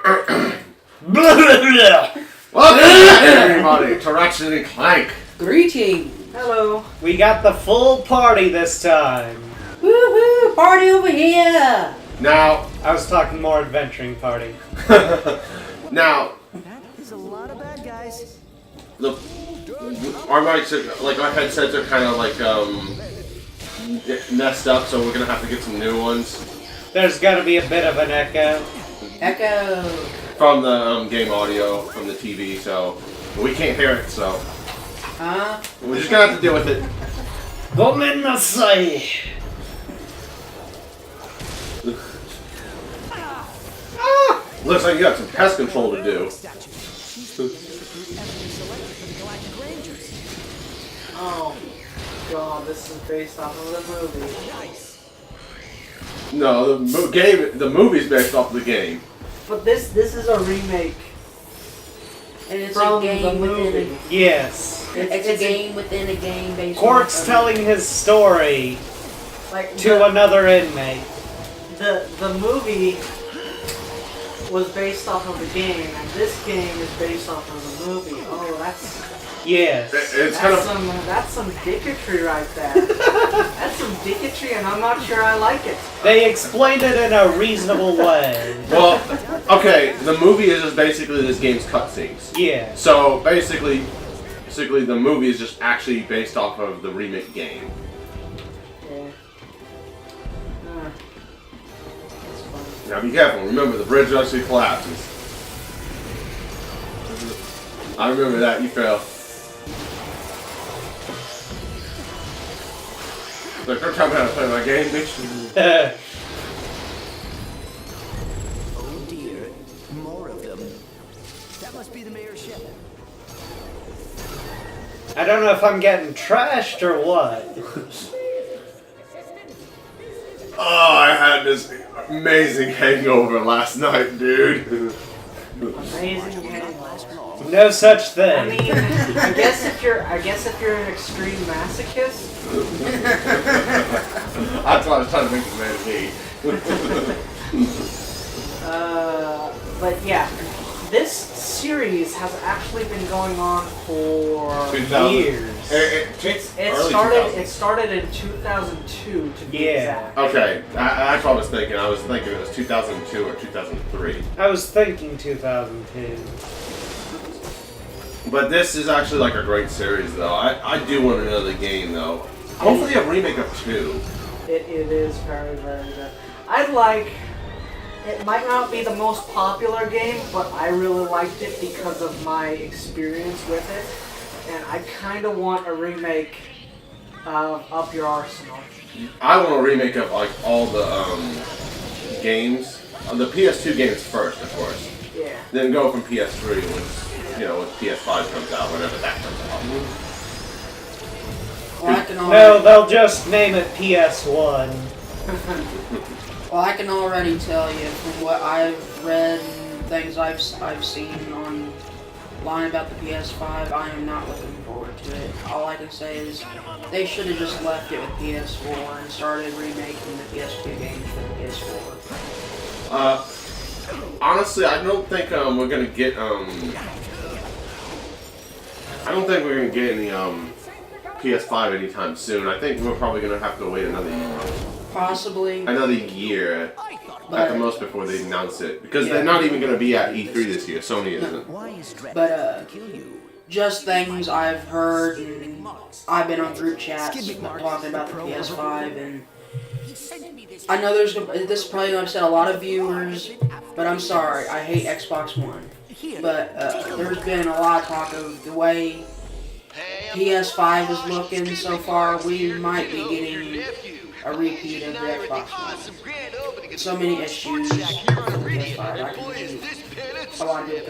Welcome everybody to Ratchet Clank. Greetings. Hello. We got the full party this time. Woohoo! Party over here. Now, I was talking more adventuring party. now, There's a lot of bad guys. look, our mics are, like our headsets are kind of like messed up, so we're gonna have to get some new ones. There's gotta be a bit of an echo. Echo. From the game audio from the TV, so we can't hear it, so we're just gonna have to deal with it. Gomenasai. Looks like you got some pest control to do. Oh, God, this is based off of the movie. No, the movie's based off the game. But this is a remake And it's from a game the within movie. Yes. It's a game within a game based Quark's on telling his story Like to another inmate. the movie was based off of the game, and this game is based off of the movie. Oh, that's Yes. It's kind of that's some dicketry right there. That's some dicketry, and I'm not sure I like it. They explained it in a reasonable way. well, okay. The movie is just basically this game's cutscenes. Yeah. So basically, the movie is just actually based off of the remake game. Yeah. That's fun. Now be careful. Remember, the bridge actually collapses. I remember that. You fell. Like, they're telling me how to play my game, bitch. Oh dear, more of them. That must be the mayor's ship. I don't know if I'm getting trashed or what. Oh, I had this amazing hangover last night, dude. Amazing game. No such I thing. mean, I guess if you're an extreme masochist, That's why I was trying to make the man me. but yeah, this series has actually been going on for 2000. Years. It started in 2002 to be exact. Okay, that's what I was thinking. I was thinking it was 2002 or 2003. I was thinking 2002. But this is actually like a great series, though. I do want another game, though. Hopefully a remake of 2. It is very, very good. It might not be the most popular game, but I really liked it because of my experience with it. And I kind of want a remake of Up Your Arsenal. I want a remake of like all the games, the PS2 games first, of course. Yeah. Then go from PS3 when PS5 comes out, whenever that comes out. Well, I can No, already, they'll just name it PS1. well, I can already tell you from what I've read and things I've seen online about the PS5, I am not looking forward to it. All I can say is they should have just left it with PS4 and started remaking the PS2 games for the PS4. Honestly, I don't think we're gonna get I don't think we're gonna get any PS5 anytime soon. I think we're probably gonna have to wait another year at the most before they announce it, because they're not even gonna be at E3 this year. Sony isn't. But just things I've heard, and I've been on group chats talking about the PS5, and I know this is probably gonna upset a lot of viewers, but I'm sorry, I hate Xbox One. But there's been a lot of talk of the way PS5 is looking so far. We might be getting a repeat of the Xbox One. So many issues with the PS5. I can see a lot of people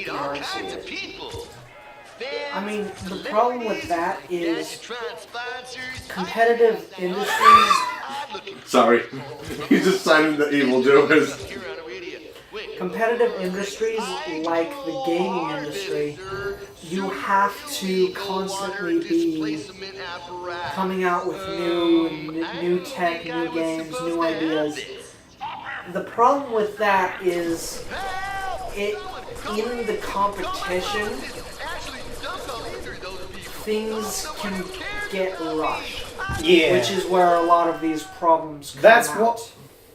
can already see it. I mean, the problem with that is competitive industries. Sorry, you just signed the evil doers. Competitive industries like the gaming industry, you have to constantly be coming out with new tech, new games, new ideas. the problem with that is it in the competition, things can get rushed. Yeah. Which is where a lot of these problems come out.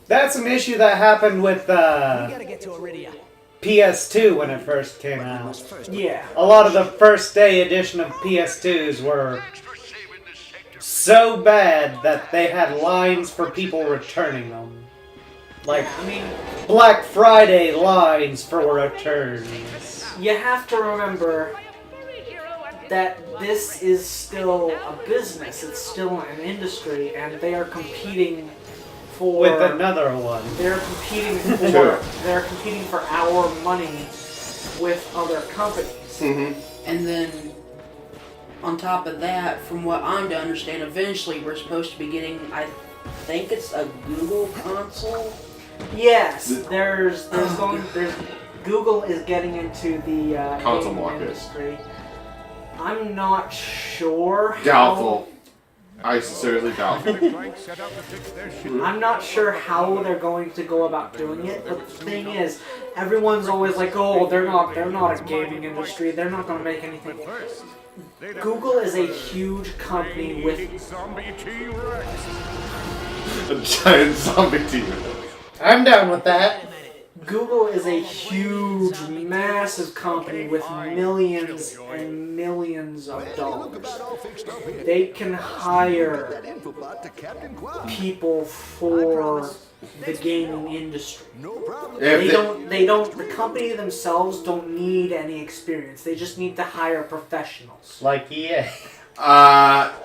That's an issue that happened with We gotta get to Aridia. PS2 when it first came out. Yeah. A lot of the first day edition of PS2s were so bad that they had lines for people returning them. Like, I mean, Black Friday lines for returns. you have to remember that this is still a business, it's still an industry, and they are competing for... With another one. They're competing Sure. for our money with other companies. Mm-hmm. And then, on top of that, from what I'm to understand, eventually we're supposed to be getting, I think it's a Google console. Yes, Google is getting into the Console gaming market. industry. I'm not sure. Doubtful. I sincerely doubtful. I'm not sure how they're going to go about doing it, but the thing is, everyone's always like, "Oh, they're not a gaming industry. They're not going to make anything." Google is a huge company with A giant zombie team. I'm down with that. Google is a huge, massive company with millions and millions of dollars. They can hire people for the gaming industry. The company themselves don't need any experience. They just need to hire professionals. Like EA.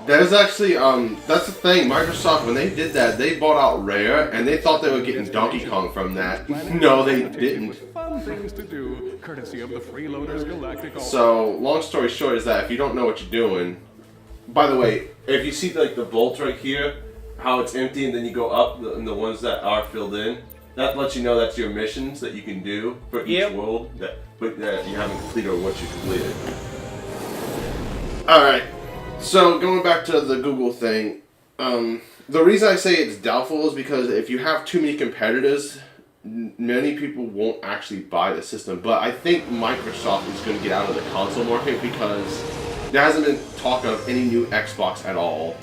There's actually, that's the thing, Microsoft, when they did that, they bought out Rare, and they thought they were getting Donkey Kong from that. No, they didn't. Fun things to do, courtesy of the Freeloaders Galactic. So, long story short is that if you don't know what you're doing, by the way, if you see like the vault right here, how it's empty and then you go up, and the ones that are filled in, that lets you know that's your missions that you can do for each world that you haven't completed or what you completed. Alright. So, going back to the Google thing, the reason I say it's doubtful is because if you have too many competitors, many people won't actually buy the system. But I think Microsoft is going to get out of the console market because there hasn't been talk of any new Xbox at all.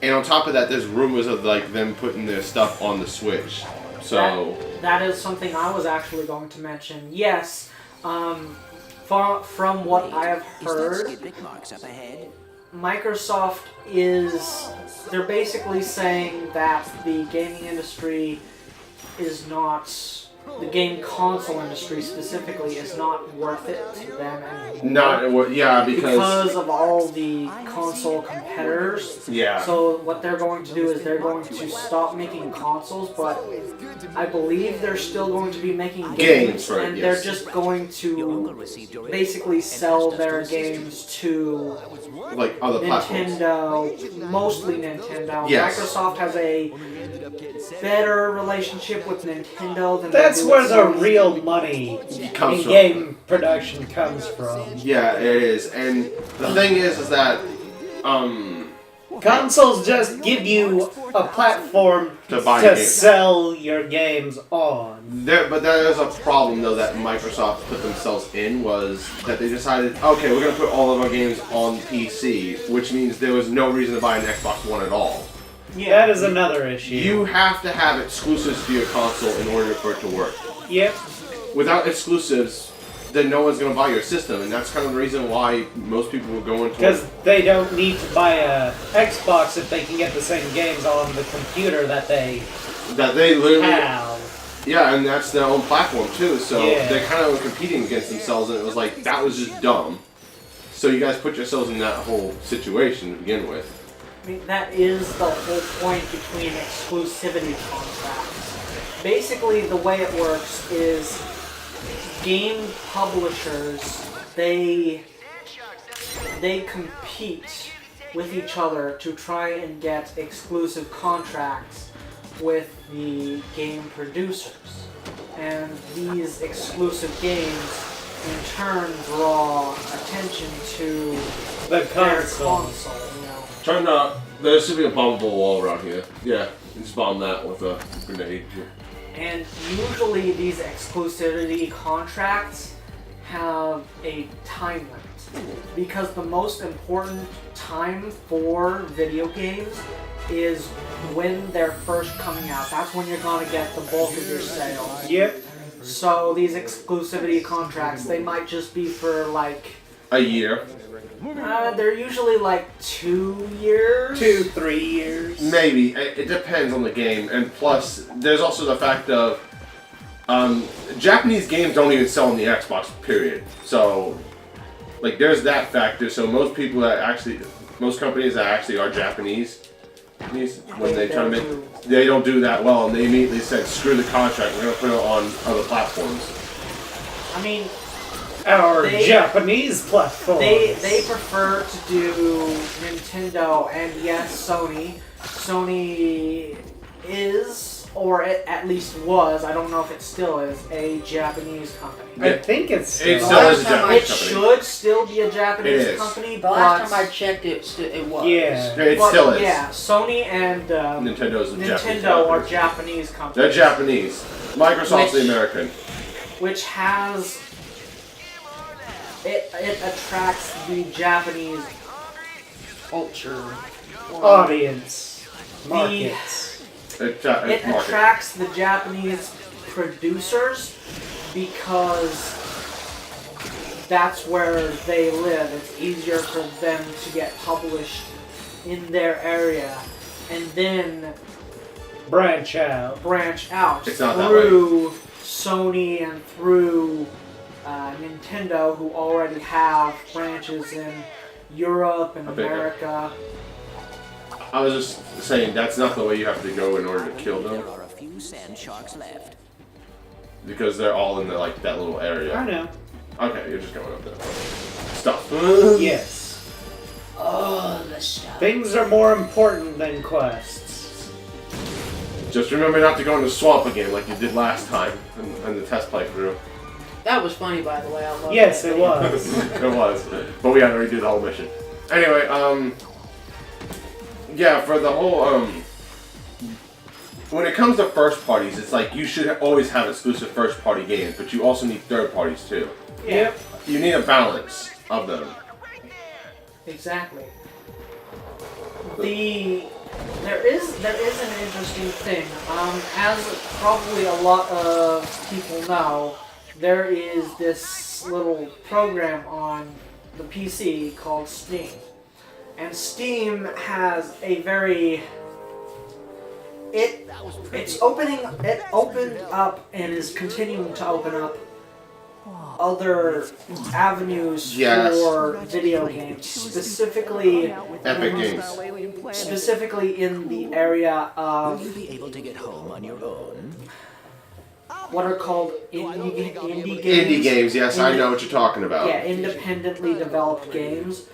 And on top of that, there's rumors of like them putting their stuff on the Switch. So that is something I was actually going to mention. Yes, from what I have heard, Skidd McMarx up ahead. Microsoft they're basically saying that the gaming industry is not, the game console industry specifically is not worth it to them anymore. because of all the console competitors. Yeah. So what they're going to do is they're going to stop making consoles, but I believe they're still going to be making games, right, and yes. they're just going to basically sell their games to like other platforms. Nintendo, mostly Nintendo. Yes. Microsoft has a better relationship with Nintendo than That's they do where with the Sony. real money Comes in from. game production comes from. Yeah, it is. And the thing is that Consoles just give you a platform To buy to games. sell your games on. but there is a problem though that Microsoft put themselves in, was that they decided, okay, we're gonna put all of our games on PC, which means there was no reason to buy an Xbox One at all. Yeah. That is another issue. You have to have exclusives to your console in order for it to work. Yep. Without exclusives, then no one's gonna buy your system, and that's kind of the reason why most people were going Because towards. they don't need to buy a Xbox if they can get the same games on the computer that they That they literally. have. Yeah, and that's their own platform too, so Yeah. they kind of were competing against themselves, and it was like, that was just dumb. So you guys put yourselves in that whole situation to begin with. I mean, that is the whole point between exclusivity contracts. Basically, the way it works is game publishers, they compete with each other to try and get exclusive contracts with the game producers. And these exclusive games in turn draw attention to The their console. console, you know. Trying to. There should be a bombable wall around here. Yeah, just bomb that with a grenade. And usually these exclusivity contracts have a time limit. Because the most important time for video games is when they're first coming out. That's when you're gonna get the bulk of your sales. Yep. So these exclusivity contracts, they might just be for like... A year. they're usually like 2 years? 2-3 years. Maybe. It depends on the game. And plus, there's also the fact of Japanese games don't even sell on the Xbox, period. So, like, there's that factor. So most people that actually, most companies that actually are Japanese, when they try to make, they don't do that well, and they immediately said, screw the contract, we're going to put it on other platforms. I mean, Our Japanese platform. they prefer to do Nintendo and yes, Sony. Sony is, or it at least was, I don't know if it still is, a Japanese company. I think it's It still. still is a Last time Japanese It company. should still be a It Japanese is. company, The but last time I checked, it was. Yeah. It but still is. Yeah, Sony and Nintendo's a Japanese Nintendo are company. Japanese companies. They're Japanese. Microsoft's the Which- American. Which has it attracts the Japanese Culture. Audience. Markets. it market. attracts the Japanese producers because that's where they live. It's easier for them to get published in their area and then Branch out. branch out It's not that through Sony and through Nintendo, who already have branches in Europe and I think- America. I was just saying, that's not the way you have to go in order to kill them, There are a few sand sharks left. because they're all in the, like, that little I area. know. Okay, you're just going up there. Stuff. Yes. Oh, the stuff. Things are more important than quests. Just remember not to go in the swamp again like you did last time in the test playthrough. That was funny, by the way. I love Yes, that it video. was. It was, but we had to redo the whole mission. Anyway, yeah, for the whole, when it comes to first parties, it's like you should always have exclusive first party games, but you also need third parties too. Yep. You need a balance of them. Exactly. There is an interesting thing. As probably a lot of people know, there is this little program on the PC called Steam. And Steam has a very... It opened up and is continuing to open up other avenues Yes. for video games, specifically Epic Games. in the area Will of you be able to get home on your own? what are called indie games. Indie games, yes, I know what you're talking about. Yeah, independently developed games,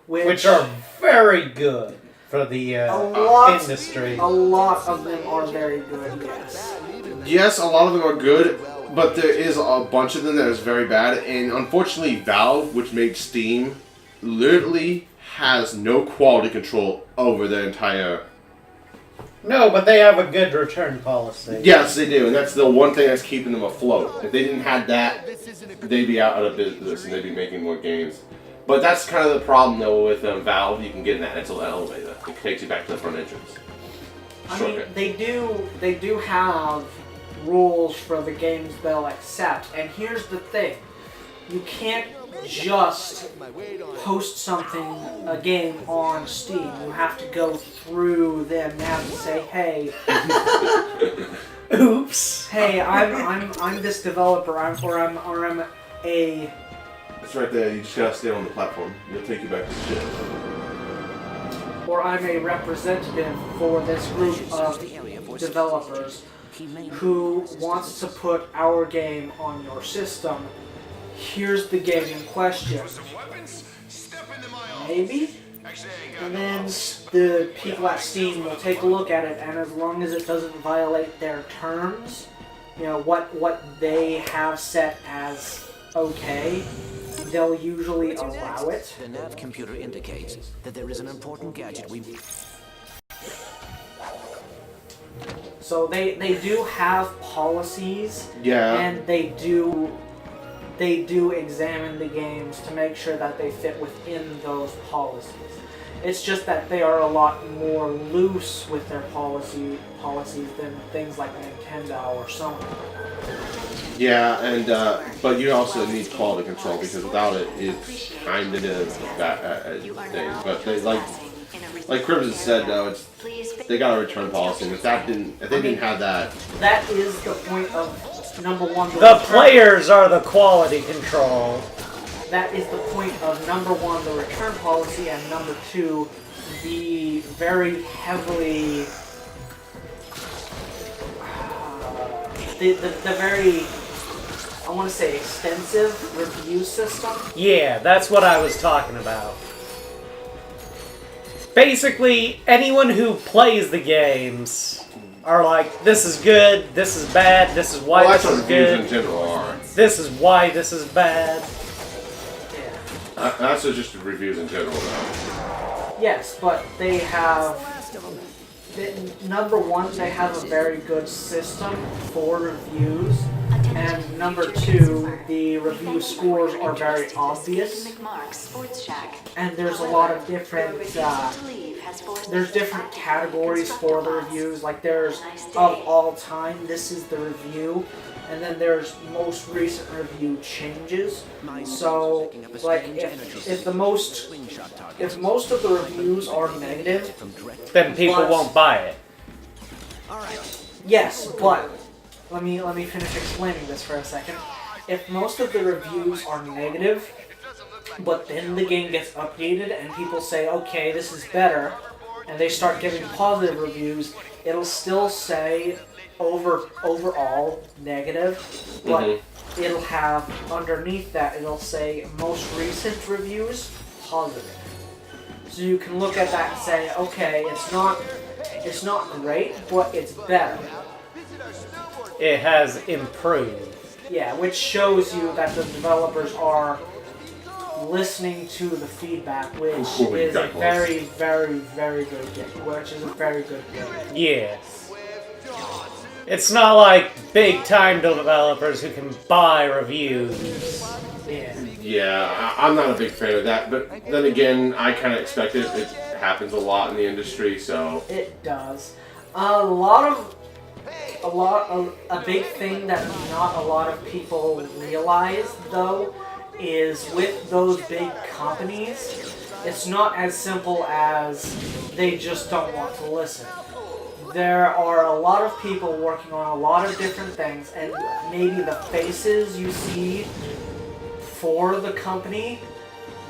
Which are very good for the industry. A lot of them are very good. Yes. Yes, a lot of them are good, but there is a bunch of them that is very bad, and unfortunately Valve, which made Steam, literally has no quality control over the entire... No, but they have a good return policy. Yes, they do, and that's the one thing that's keeping them afloat. If they didn't have that, they'd be out of business, and they'd be making more games. But that's kind of the problem, though, with Valve. You can get in that elevator. It takes you back to the front entrance. I mean, they do have rules for the games they'll accept, and here's the thing: you can't just post a game on Steam. You have to go through them. You have to say, hey, Oops. hey, I'm this developer. I'm a It's right there. You just gotta stay on the platform. It'll take you back to the ship. or I'm a representative for this group of developers who wants to put our game on your system. Here's the game in question. Maybe? And then the people at Steam will take a look at it, and as long as it doesn't violate their terms, you know, what they have set as okay, they'll usually allow it. The nav computer indicates that there is an important gadget we... So they do have policies, Yeah. and they do examine the games to make sure that they fit within those policies. It's just that they are a lot more loose with their policies than things like Nintendo or Sony. Yeah, and but you also need quality control because without it, it's kind of bad thing. But they like Crimson said though, they got a return policy, and if they didn't have that, that is the point of number one. The players are the quality control. That is the point of number one, the return policy, and number two, the very heavily, the very, I want to say, extensive review system. Yeah, that's what I was talking about. Basically, anyone who plays the games are like, this is good, this is bad, this is why this is good. Reviews in general are. This is why this is bad. That's just reviews in general, though. Yes, but they have... Number one, they have a very good system for reviews. And number two, the review scores are very obvious. And there's a lot of different... there's different categories for the reviews. Like there's of all time, this is the review. And then there's most recent review changes. So, like, if most of the reviews are negative, then people won't buy it. Yes, but let me finish explaining this for a second. If most of the reviews are negative, but then the game gets updated and people say, okay, this is better, and they start giving positive reviews, it'll still say overall negative, but it'll have underneath that, it'll say most recent reviews positive. So you can look at that and say, okay, it's not great, but it's better. It has improved. Yeah, which shows you that the developers are listening to the feedback, which is a very, very, very good game. Which is a very good game. Yes. It's not like big-time developers who can buy reviews. Yeah. Yeah, I'm not a big fan of that, but then again, I kind of expect it. It happens a lot in the industry, so... It does. A big thing that not a lot of people realize, though, is with those big companies, it's not as simple as they just don't want to listen. There are a lot of people working on a lot of different things, and maybe the faces you see for the company,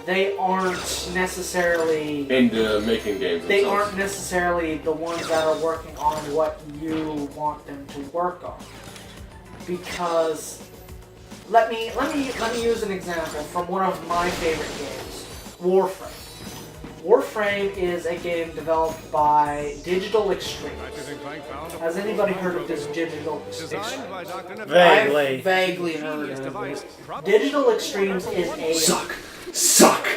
they aren't necessarily into making games. They aren't necessarily the ones that are working on what you want them to work on. Because let me use an example from one of my favorite games, Warframe. Warframe is a game developed by Digital Extremes. Has anybody heard of this Digital Extremes? Vaguely. I've vaguely heard of it. Digital Extremes is a... Suck!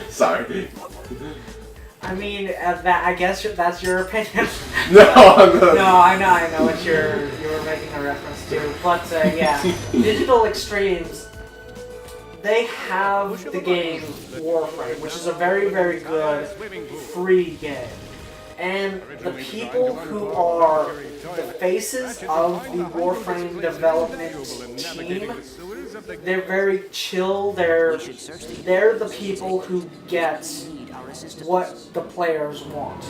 Sorry. I mean, I guess that's your opinion. No, I'm not. No, I know what you were making a reference to. But yeah, Digital Extremes, they have the game Warframe, which is a very, very good free game. And the people who are the faces of the Warframe development team, they're very chill. They're the people who get what the players want.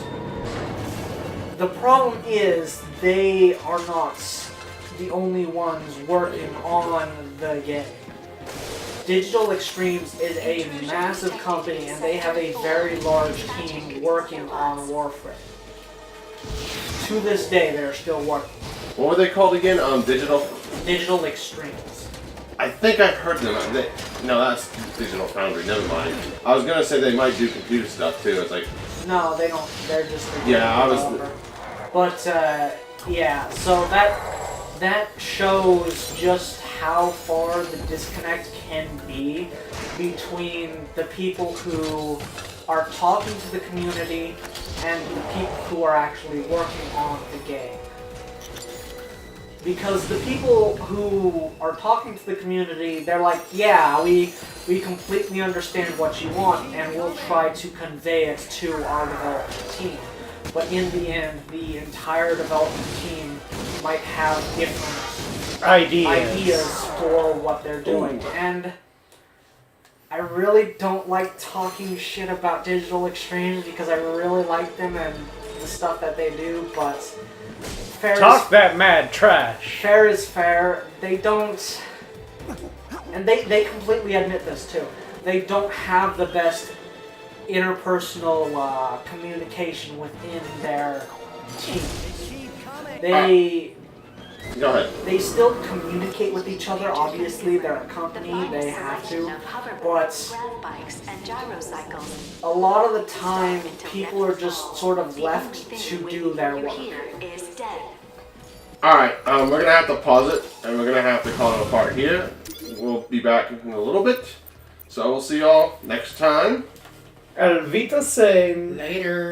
The problem is they are not the only ones working on the game. Digital Extremes is a massive company, and they have a very large team working on Warframe. To this day, they're still working. What were they called again? Digital Extremes. I think I've heard them. No, that's Digital Foundry. Never mind. I was gonna say they might do computer stuff too. It's like No, they don't. They're just a Yeah, developer. But yeah, so that shows just how far the disconnect can be between the people who are talking to the community and the people who are actually working on the game. Because the people who are talking to the community, they're like, yeah, we completely understand what you want, and we'll try to convey it to our development team. But in the end, the entire development team might have different ideas for what they're doing. And I really don't like talking shit about Digital Extremes because I really like them and the stuff that they do, but Talk that mad trash. fair is fair. They don't, and they completely admit this too. They don't have the best interpersonal communication within their team. They Go ahead. They still communicate with each other. Obviously, they're a company, they have to. But a lot of the time, people are just sort of left to do their work. Alright, we're going to have to pause it, and we're going to have to call it a part here. We'll be back in a little bit. So we'll see y'all next time. Elvita saying... Later.